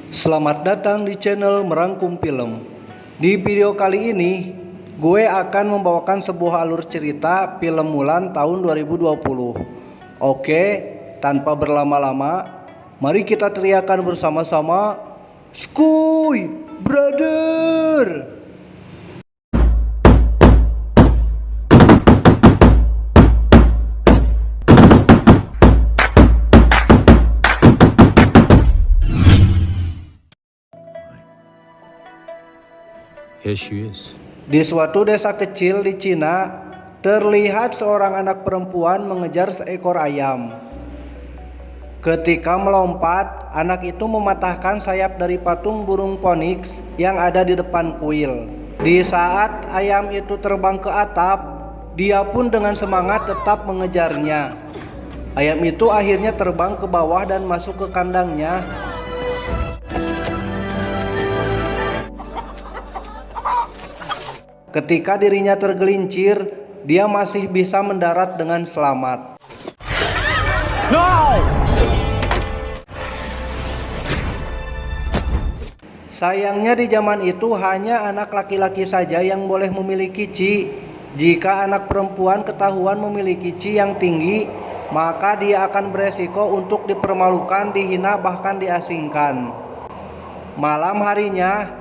Selamat datang di channel Merangkum Film. Di video kali ini, gue akan membawakan sebuah alur cerita film Mulan tahun 2020. Oke, tanpa berlama-lama, mari kita teriakan bersama-sama, "Skuy, brother!" Here she is. Di suatu desa kecil di Cina, terlihat seorang anak perempuan mengejar seekor ayam. Ketika melompat, anak itu mematahkan sayap dari patung burung phoenix yang ada di depan kuil. Di saat ayam itu terbang ke atap, dia pun dengan semangat tetap mengejarnya. Ayam itu akhirnya terbang ke bawah dan masuk ke kandangnya. Ketika dirinya tergelincir, dia masih bisa mendarat dengan selamat. No! Sayangnya di zaman itu hanya anak laki-laki saja yang boleh memiliki Qi. Jika anak perempuan ketahuan memiliki Qi yang tinggi, maka dia akan beresiko untuk dipermalukan, dihina, bahkan diasingkan. Malam harinya,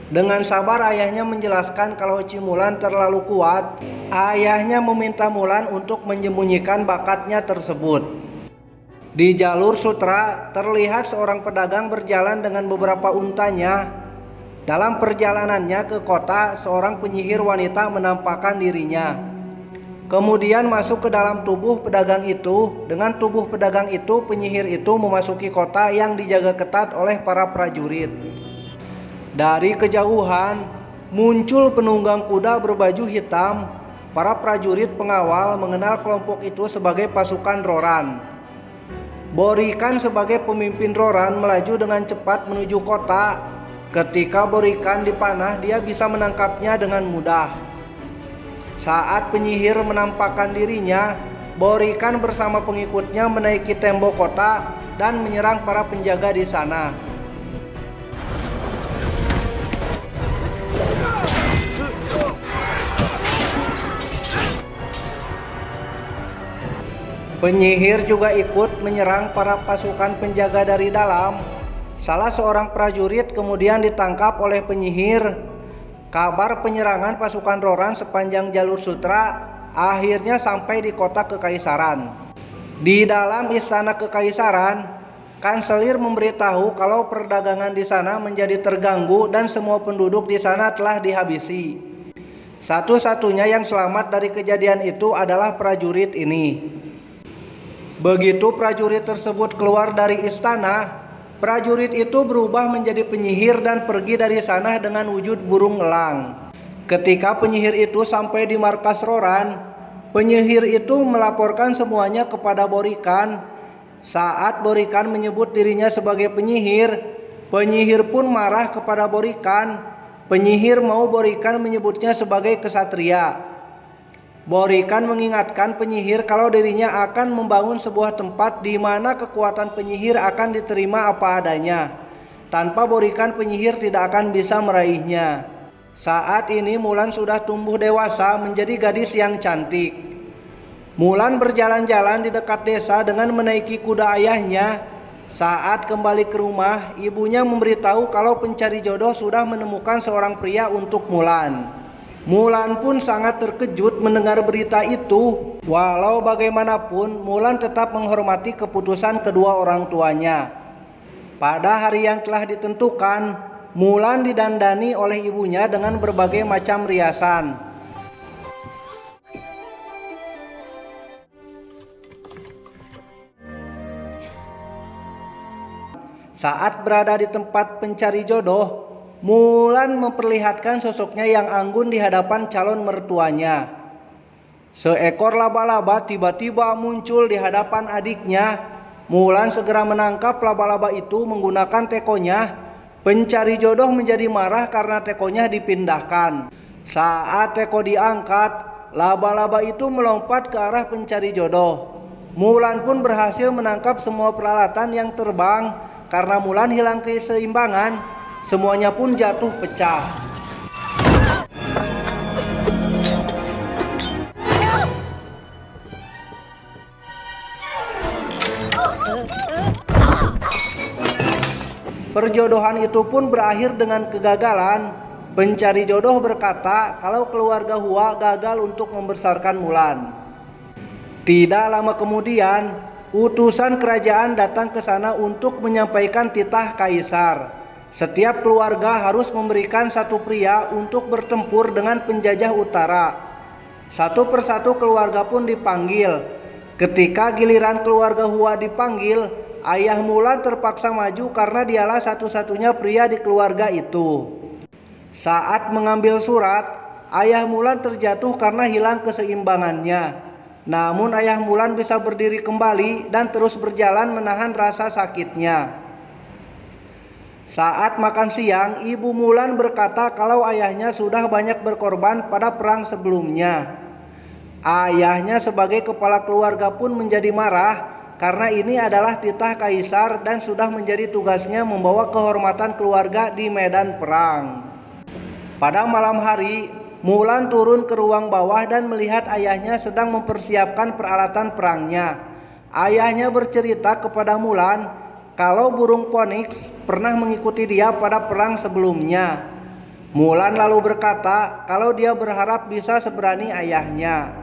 dengan sabar ayahnya menjelaskan kalau Qi Mulan terlalu kuat. Ayahnya meminta Mulan untuk menyembunyikan bakatnya tersebut. Di jalur sutra terlihat seorang pedagang berjalan dengan beberapa untanya. Dalam perjalanannya ke kota, seorang penyihir wanita menampakkan dirinya. Kemudian masuk ke dalam tubuh pedagang itu. Dengan tubuh pedagang itu, penyihir itu memasuki kota yang dijaga ketat oleh para prajurit. Dari kejauhan muncul penunggang kuda berbaju hitam. Para prajurit pengawal mengenal kelompok itu sebagai pasukan Roran. Borikan sebagai pemimpin Roran melaju dengan cepat menuju kota. Ketika Borikan dipanah, dia bisa menangkapnya dengan mudah. Saat penyihir menampakkan dirinya, Borikan bersama pengikutnya menaiki tembok kota dan menyerang para penjaga di sana. Penyihir juga ikut menyerang para pasukan penjaga dari dalam. Salah seorang prajurit kemudian ditangkap oleh penyihir. Kabar penyerangan pasukan Roran sepanjang jalur sutra akhirnya sampai di kota kekaisaran. Di dalam istana kekaisaran, kanselir memberitahu kalau perdagangan di sana menjadi terganggu dan semua penduduk di sana telah dihabisi. Satu-satunya yang selamat dari kejadian itu adalah prajurit ini. Begitu prajurit tersebut keluar dari istana, prajurit itu berubah menjadi penyihir dan pergi dari sana dengan wujud burung elang. Ketika penyihir itu sampai di markas Roran, penyihir itu melaporkan semuanya kepada Borikan. Saat Borikan menyebut dirinya sebagai penyihir, penyihir pun marah kepada Borikan. Penyihir mau Borikan menyebutnya sebagai kesatria. Borikan mengingatkan penyihir kalau dirinya akan membangun sebuah tempat di mana kekuatan penyihir akan diterima apa adanya. Tanpa Borikan, penyihir tidak akan bisa meraihnya. Saat ini Mulan sudah tumbuh dewasa menjadi gadis yang cantik. Mulan berjalan-jalan di dekat desa dengan menaiki kuda ayahnya. Saat kembali ke rumah, ibunya memberitahu kalau pencari jodoh sudah menemukan seorang pria untuk Mulan. Mulan pun sangat terkejut mendengar berita itu. Walau bagaimanapun, Mulan tetap menghormati keputusan kedua orang tuanya. Pada hari yang telah ditentukan, Mulan didandani oleh ibunya dengan berbagai macam riasan. Saat berada di tempat pencari jodoh, Mulan memperlihatkan sosoknya yang anggun di hadapan calon mertuanya. Seekor laba-laba tiba-tiba muncul di hadapan adiknya. Mulan segera menangkap laba-laba itu menggunakan tekonya. Pencari jodoh menjadi marah karena tekonya dipindahkan. Saat teko diangkat, laba-laba itu melompat ke arah pencari jodoh. Mulan pun berhasil menangkap semua peralatan yang terbang karena Mulan hilang keseimbangan, semuanya pun jatuh pecah. Perjodohan itu pun berakhir dengan kegagalan. Pencari jodoh berkata kalau keluarga Hua gagal untuk membesarkan Mulan. Tidak lama kemudian, utusan kerajaan datang ke sana untuk menyampaikan titah kaisar. Setiap keluarga harus memberikan satu pria untuk bertempur dengan penjajah utara. Satu persatu keluarga pun dipanggil. Ketika giliran keluarga Hua dipanggil, ayah Mulan terpaksa maju karena dialah satu-satunya pria di keluarga itu. Saat mengambil surat, ayah Mulan terjatuh karena hilang keseimbangannya. Namun ayah Mulan bisa berdiri kembali dan terus berjalan menahan rasa sakitnya. Saat makan siang, ibu Mulan berkata kalau ayahnya sudah banyak berkorban pada perang sebelumnya. Ayahnya sebagai kepala keluarga pun menjadi marah karena ini adalah titah kaisar dan sudah menjadi tugasnya membawa kehormatan keluarga di medan perang. Pada malam hari, Mulan turun ke ruang bawah dan melihat ayahnya sedang mempersiapkan peralatan perangnya. Ayahnya bercerita kepada Mulan kalau burung Phoenix pernah mengikuti dia pada perang sebelumnya. Mulan lalu berkata kalau dia berharap bisa seberani ayahnya.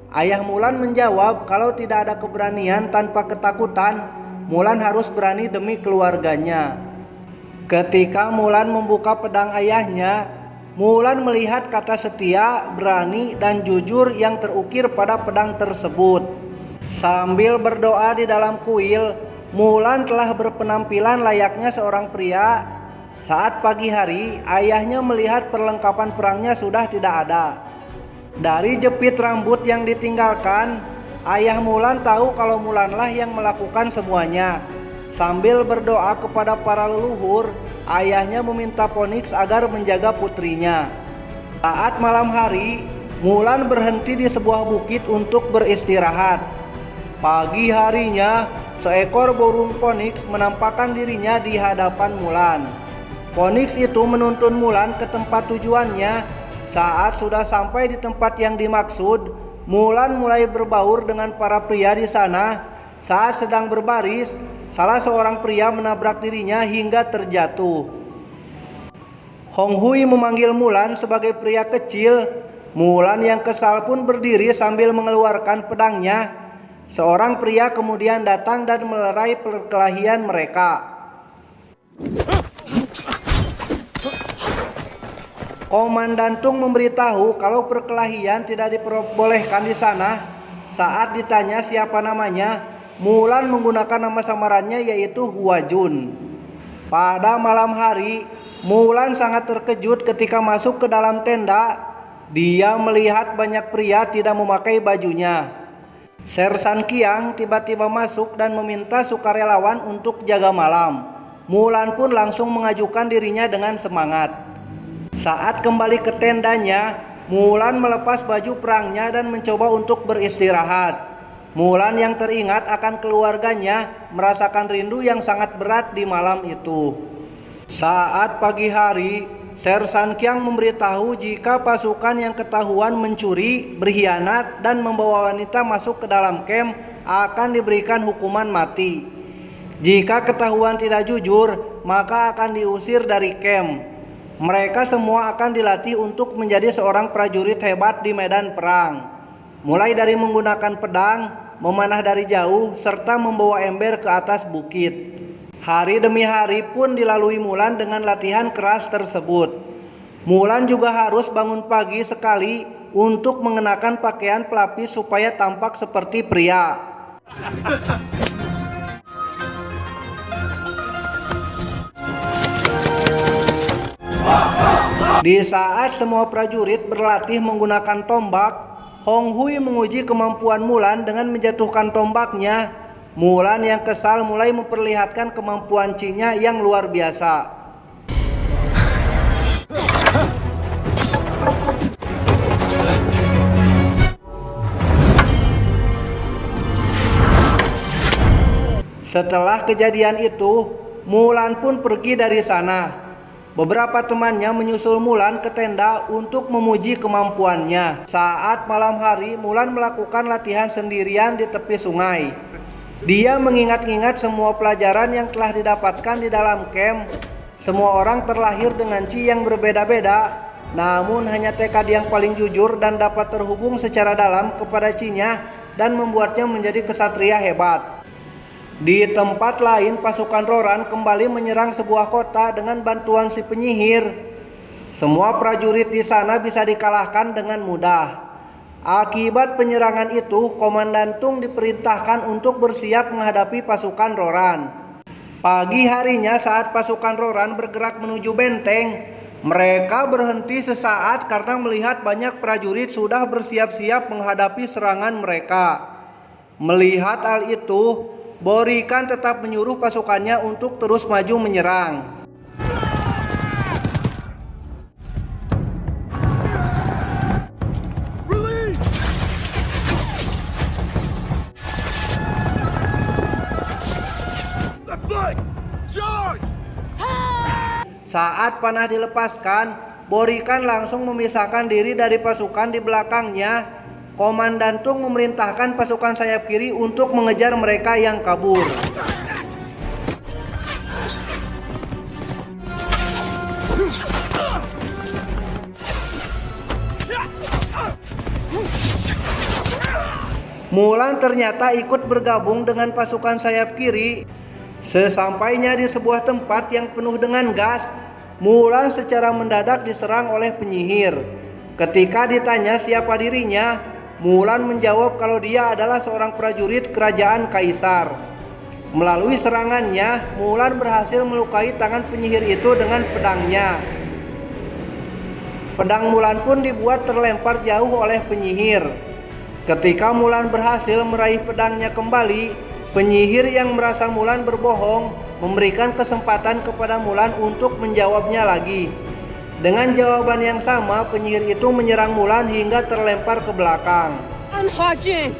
Ayah Mulan menjawab kalau tidak ada keberanian tanpa ketakutan, Mulan harus berani demi keluarganya. Ketika Mulan membuka pedang ayahnya, Mulan melihat kata setia, berani, dan jujur yang terukir pada pedang tersebut. Sambil berdoa di dalam kuil, Mulan telah berpenampilan layaknya seorang pria. Saat pagi hari, ayahnya melihat perlengkapan perangnya sudah tidak ada. Dari jepit rambut yang ditinggalkan, ayah Mulan tahu kalau Mulanlah yang melakukan semuanya. Sambil berdoa kepada para leluhur, ayahnya meminta Phoenix agar menjaga putrinya. Saat malam hari, Mulan berhenti di sebuah bukit untuk beristirahat. Pagi harinya, seekor burung Phoenix menampakkan dirinya di hadapan Mulan. Phoenix itu menuntun Mulan ke tempat tujuannya. Saat sudah sampai di tempat yang dimaksud, Mulan mulai berbaur dengan para pria di sana. Saat sedang berbaris, salah seorang pria menabrak dirinya hingga terjatuh. Hong Hui memanggil Mulan sebagai pria kecil. Mulan yang kesal pun berdiri sambil mengeluarkan pedangnya. Seorang pria kemudian datang dan melerai perkelahian mereka. Komandan Tung memberitahu kalau perkelahian tidak diperbolehkan di sana. Saat ditanya siapa namanya, Mulan menggunakan nama samarannya yaitu Hua Jun. Pada malam hari, Mulan sangat terkejut ketika masuk ke dalam tenda. Dia melihat banyak pria tidak memakai bajunya. Sersan Qiang tiba-tiba masuk dan meminta sukarelawan untuk jaga malam. Mulan pun langsung mengajukan dirinya dengan semangat. Saat kembali ke tendanya, Mulan melepas baju perangnya dan mencoba untuk beristirahat. Mulan yang teringat akan keluarganya merasakan rindu yang sangat berat di malam itu. Saat pagi hari, Sersan Qiang memberitahu jika pasukan yang ketahuan mencuri, berkhianat, dan membawa wanita masuk ke dalam camp akan diberikan hukuman mati. Jika ketahuan tidak jujur, maka akan diusir dari camp. Mereka semua akan dilatih untuk menjadi seorang prajurit hebat di medan perang. Mulai dari menggunakan pedang, memanah dari jauh, serta membawa ember ke atas bukit. Hari demi hari pun dilalui Mulan dengan latihan keras tersebut. Mulan juga harus bangun pagi sekali untuk mengenakan pakaian pelapis supaya tampak seperti pria. Di saat semua prajurit berlatih menggunakan tombak, Hong Hui menguji kemampuan Mulan dengan menjatuhkan tombaknya. Mulan yang kesal mulai memperlihatkan kemampuan Qi-nya yang luar biasa. Setelah kejadian itu, Mulan pun pergi dari sana. Beberapa temannya menyusul Mulan ke tenda untuk memuji kemampuannya. Saat malam hari, Mulan melakukan latihan sendirian di tepi sungai. Dia mengingat-ingat semua pelajaran yang telah didapatkan di dalam camp. Semua orang terlahir dengan chi yang berbeda-beda, namun hanya tekad yang paling jujur dan dapat terhubung secara dalam kepada chi-nya dan membuatnya menjadi kesatria hebat. Di tempat lain, pasukan Roran kembali menyerang sebuah kota dengan bantuan si penyihir. Semua prajurit di sana bisa dikalahkan dengan mudah. Akibat penyerangan itu, Komandan Tung diperintahkan untuk bersiap menghadapi pasukan Roran. Pagi harinya saat pasukan Roran bergerak menuju benteng, mereka berhenti sesaat karena melihat banyak prajurit sudah bersiap-siap menghadapi serangan mereka. Melihat hal itu, Borikan tetap menyuruh pasukannya untuk terus maju menyerang. Saat panah dilepaskan, Borikan langsung memisahkan diri dari pasukan di belakangnya. Komandan Tung memerintahkan pasukan sayap kiri untuk mengejar mereka yang kabur. Mulan ternyata ikut bergabung dengan pasukan sayap kiri. Sesampainya di sebuah tempat yang penuh dengan gas, Mulan secara mendadak diserang oleh penyihir. Ketika ditanya siapa dirinya, Mulan menjawab kalau dia adalah seorang prajurit kerajaan Kaisar. Melalui serangannya, Mulan berhasil melukai tangan penyihir itu dengan pedangnya. Pedang Mulan pun dibuat terlempar jauh oleh penyihir. Ketika Mulan berhasil meraih pedangnya kembali, penyihir yang merasa Mulan berbohong memberikan kesempatan kepada Mulan untuk menjawabnya lagi. Dengan jawaban yang sama, penyihir itu menyerang Mulan hingga terlempar ke belakang. I'm Hua Jun,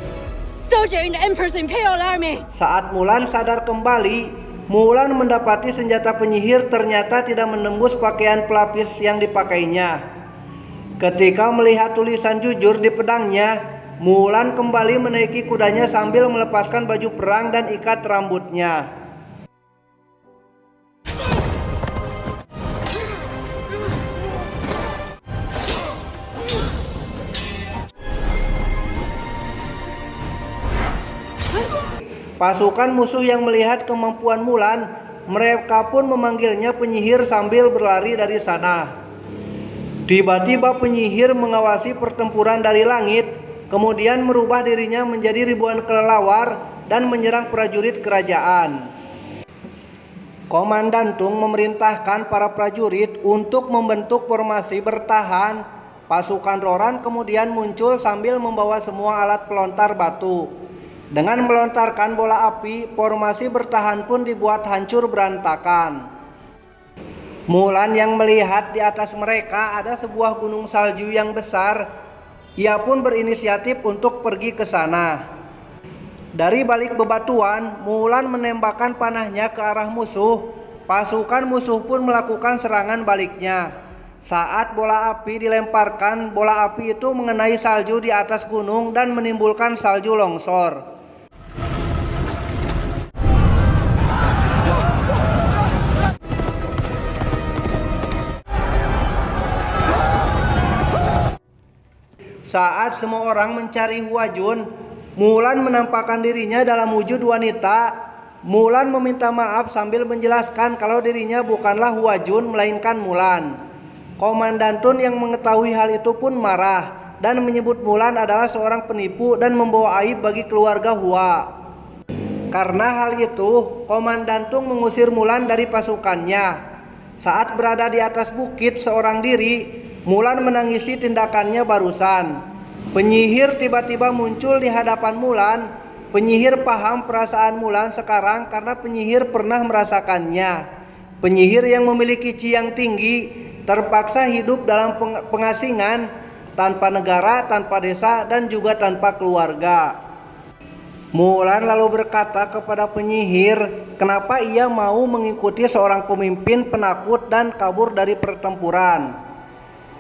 soldier in the Emperor's Imperial Army. Saat Mulan sadar kembali, Mulan mendapati senjata penyihir ternyata tidak menembus pakaian pelapis yang dipakainya. Ketika melihat tulisan jujur di pedangnya, Mulan kembali menaiki kudanya sambil melepaskan baju perang dan ikat rambutnya. Pasukan musuh yang melihat kemampuan Mulan, mereka pun memanggilnya penyihir sambil berlari dari sana. Tiba-tiba penyihir mengawasi pertempuran dari langit, kemudian merubah dirinya menjadi ribuan kelelawar dan menyerang prajurit kerajaan. Komandan Tung memerintahkan para prajurit untuk membentuk formasi bertahan. Pasukan Roran kemudian muncul sambil membawa semua alat pelontar batu. Dengan melontarkan bola api, formasi bertahan pun dibuat hancur berantakan. Mulan yang melihat di atas mereka ada sebuah gunung salju yang besar. Ia pun berinisiatif untuk pergi ke sana. Dari balik bebatuan, Mulan menembakkan panahnya ke arah musuh. Pasukan musuh pun melakukan serangan baliknya. Saat bola api dilemparkan, bola api itu mengenai salju di atas gunung dan menimbulkan salju longsor. Saat semua orang mencari Hua Jun, Mulan menampakkan dirinya dalam wujud wanita. Mulan meminta maaf sambil menjelaskan kalau dirinya bukanlah Hua Jun melainkan Mulan. Komandan Tun yang mengetahui hal itu pun marah dan menyebut Mulan adalah seorang penipu dan membawa aib bagi keluarga Hua. Karena hal itu, Komandan Tung mengusir Mulan dari pasukannya. Saat berada di atas bukit seorang diri, Mulan menangisi tindakannya barusan. Penyihir tiba-tiba muncul di hadapan Mulan. Penyihir paham perasaan Mulan sekarang karena penyihir pernah merasakannya. Penyihir yang memiliki chi yang tinggi terpaksa hidup dalam pengasingan, tanpa negara, tanpa desa, dan juga tanpa keluarga. Mulan lalu berkata kepada penyihir, kenapa ia mau mengikuti seorang pemimpin penakut dan kabur dari pertempuran.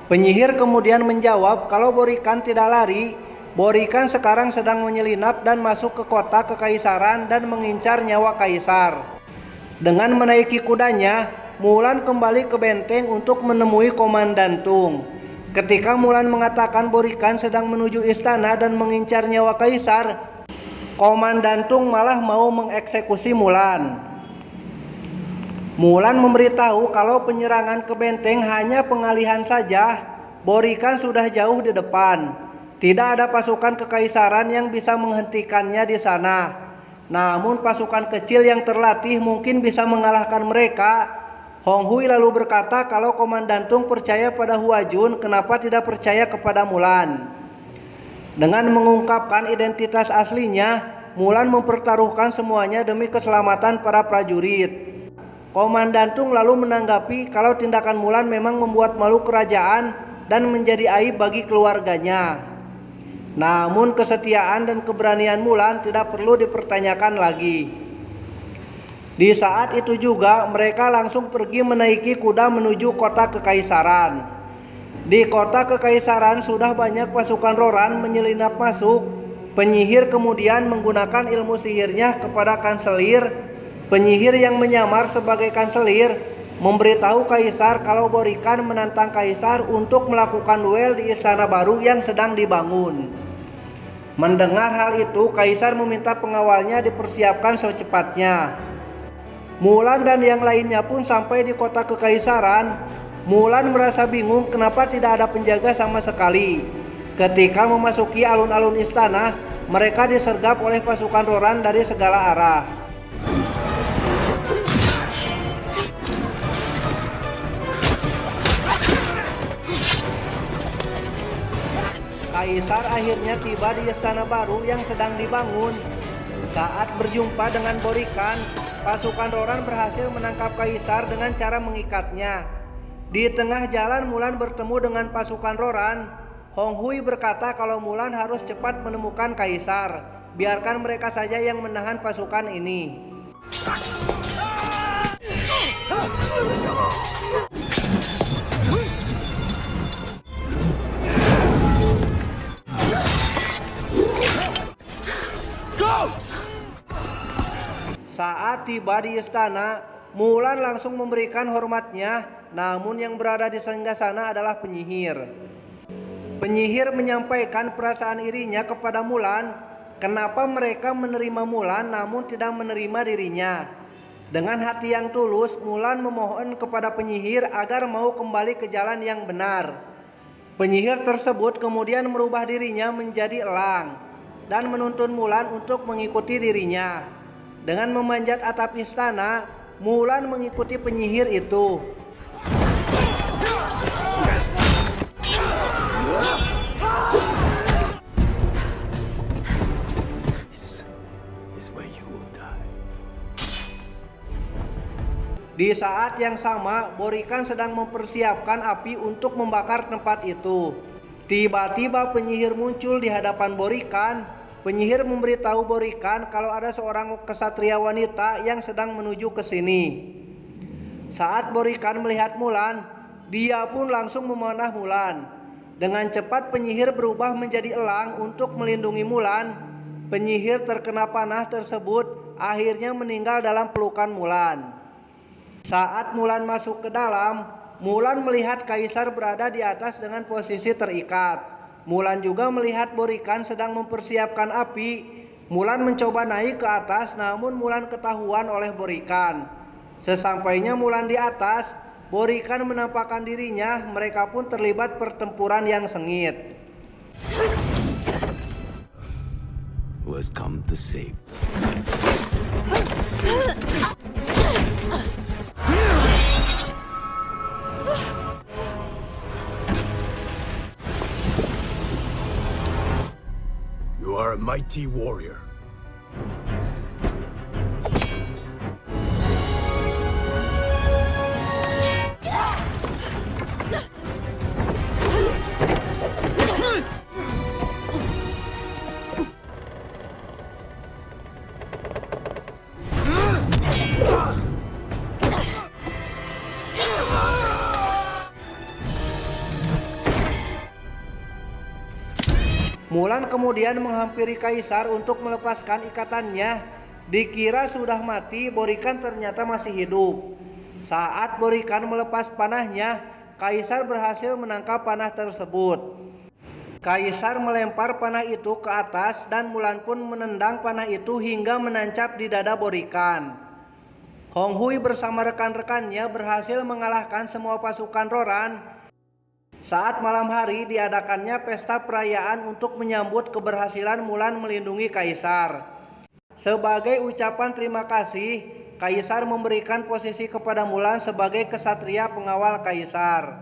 Penyihir kemudian menjawab kalau Borikan tidak lari, Borikan sekarang sedang menyelinap dan masuk ke kota kekaisaran dan mengincar nyawa kaisar. Dengan menaiki kudanya, Mulan kembali ke benteng untuk menemui Komandan Tung. Ketika Mulan mengatakan Borikan sedang menuju istana dan mengincar nyawa kaisar, Komandan Tung malah mau mengeksekusi Mulan. Mulan memberitahu kalau penyerangan ke benteng hanya pengalihan saja. Borikan sudah jauh di depan. Tidak ada pasukan kekaisaran yang bisa menghentikannya di sana. Namun pasukan kecil yang terlatih mungkin bisa mengalahkan mereka. Hong Hui lalu berkata kalau Komandan Tung percaya pada Hua Jun, kenapa tidak percaya kepada Mulan? Dengan mengungkapkan identitas aslinya, Mulan mempertaruhkan semuanya demi keselamatan para prajurit. Komandan Tung lalu menanggapi kalau tindakan Mulan memang membuat malu kerajaan dan menjadi aib bagi keluarganya. Namun kesetiaan dan keberanian Mulan tidak perlu dipertanyakan lagi. Di saat itu juga mereka langsung pergi menaiki kuda menuju kota kekaisaran. Di kota kekaisaran sudah banyak pasukan Roran menyelinap masuk. Penyihir kemudian menggunakan ilmu sihirnya kepada kanselir. Penyihir yang menyamar sebagai kanselir memberitahu kaisar kalau Borikan menantang kaisar untuk melakukan duel di istana baru yang sedang dibangun. Mendengar hal itu, kaisar meminta pengawalnya dipersiapkan secepatnya. Mulan dan yang lainnya pun sampai di kota kekaisaran. Mulan merasa bingung kenapa tidak ada penjaga sama sekali. Ketika memasuki alun-alun istana, mereka disergap oleh pasukan Roran dari segala arah. Kaisar akhirnya tiba di istana baru yang sedang dibangun. Saat berjumpa dengan Borikan, pasukan Roran berhasil menangkap kaisar dengan cara mengikatnya. Di tengah jalan Mulan bertemu dengan pasukan Roran. Hong Hui berkata kalau Mulan harus cepat menemukan kaisar. Biarkan mereka saja yang menahan pasukan ini. Saat tiba di istana, Mulan langsung memberikan hormatnya, namun yang berada di singgasana adalah penyihir. Penyihir menyampaikan perasaan irinya kepada Mulan, kenapa mereka menerima Mulan namun tidak menerima dirinya. Dengan hati yang tulus, Mulan memohon kepada penyihir agar mau kembali ke jalan yang benar. Penyihir tersebut kemudian merubah dirinya menjadi elang dan menuntun Mulan untuk mengikuti dirinya. Dengan memanjat atap istana, Mulan mengikuti penyihir itu. Di saat yang sama, Borikan sedang mempersiapkan api untuk membakar tempat itu. Tiba-tiba penyihir muncul di hadapan Borikan. Penyihir memberitahu Borikan kalau ada seorang kesatria wanita yang sedang menuju ke sini. Saat Borikan melihat Mulan, dia pun langsung memanah Mulan. Dengan cepat penyihir berubah menjadi elang untuk melindungi Mulan. Penyihir terkena panah tersebut, akhirnya meninggal dalam pelukan Mulan. Saat Mulan masuk ke dalam, Mulan melihat kaisar berada di atas dengan posisi terikat. Mulan juga melihat Borikan sedang mempersiapkan api. Mulan mencoba naik ke atas, namun Mulan ketahuan oleh Borikan. Sesampainya Mulan di atas, Borikan menampakkan dirinya. Mereka pun terlibat pertempuran yang sengit. Was come to save. You are a mighty warrior. Mulan kemudian menghampiri kaisar untuk melepaskan ikatannya. Dikira sudah mati, Borikan ternyata masih hidup. Saat Borikan melepas panahnya, kaisar berhasil menangkap panah tersebut. Kaisar melempar panah itu ke atas dan Mulan pun menendang panah itu hingga menancap di dada Borikan. Hong Hui bersama rekan-rekannya berhasil mengalahkan semua pasukan Roran. Saat malam hari diadakannya pesta perayaan untuk menyambut keberhasilan Mulan melindungi kaisar. Sebagai ucapan terima kasih, kaisar memberikan posisi kepada Mulan sebagai kesatria pengawal kaisar.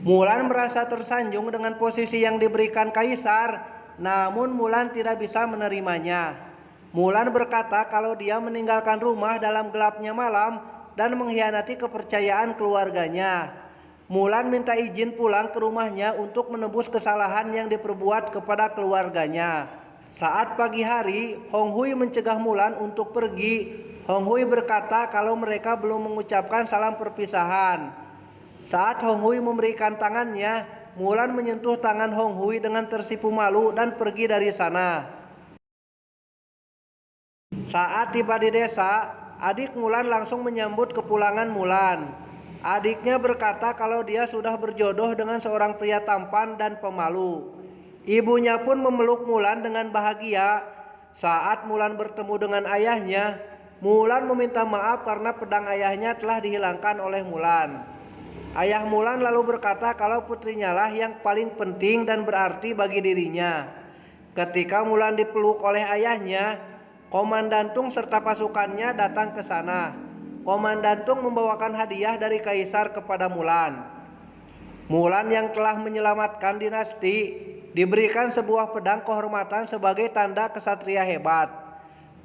Mulan merasa tersanjung dengan posisi yang diberikan kaisar, namun Mulan tidak bisa menerimanya. Mulan berkata kalau dia meninggalkan rumah dalam gelapnya malam dan mengkhianati kepercayaan keluarganya. Mulan minta izin pulang ke rumahnya untuk menebus kesalahan yang diperbuat kepada keluarganya. Saat pagi hari, Hong Hui mencegah Mulan untuk pergi. Hong Hui berkata kalau mereka belum mengucapkan salam perpisahan. Saat Hong Hui memberikan tangannya, Mulan menyentuh tangan Hong Hui dengan tersipu malu dan pergi dari sana. Saat tiba di desa, adik Mulan langsung menyambut kepulangan Mulan. Adiknya berkata kalau dia sudah berjodoh dengan seorang pria tampan dan pemalu. Ibunya pun memeluk Mulan dengan bahagia. Saat Mulan bertemu dengan ayahnya, Mulan meminta maaf karena pedang ayahnya telah dihilangkan oleh Mulan. Ayah Mulan lalu berkata kalau putrinya lah yang paling penting dan berarti bagi dirinya. Ketika Mulan dipeluk oleh ayahnya, Komandantung serta pasukannya datang ke sana. Komandantung membawakan hadiah dari kaisar kepada Mulan. Mulan yang telah menyelamatkan dinasti diberikan sebuah pedang kehormatan sebagai tanda kesatria hebat.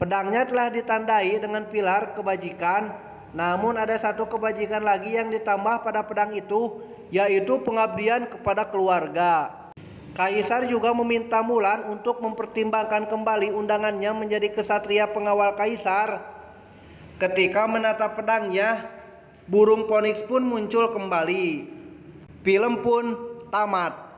Pedangnya telah ditandai dengan pilar kebajikan, namun ada satu kebajikan lagi yang ditambah pada pedang itu, yaitu pengabdian kepada keluarga. Kaisar juga meminta Mulan untuk mempertimbangkan kembali undangannya menjadi kesatria pengawal kaisar. Ketika menatap pedangnya, burung Phoenix pun muncul kembali. Film pun tamat.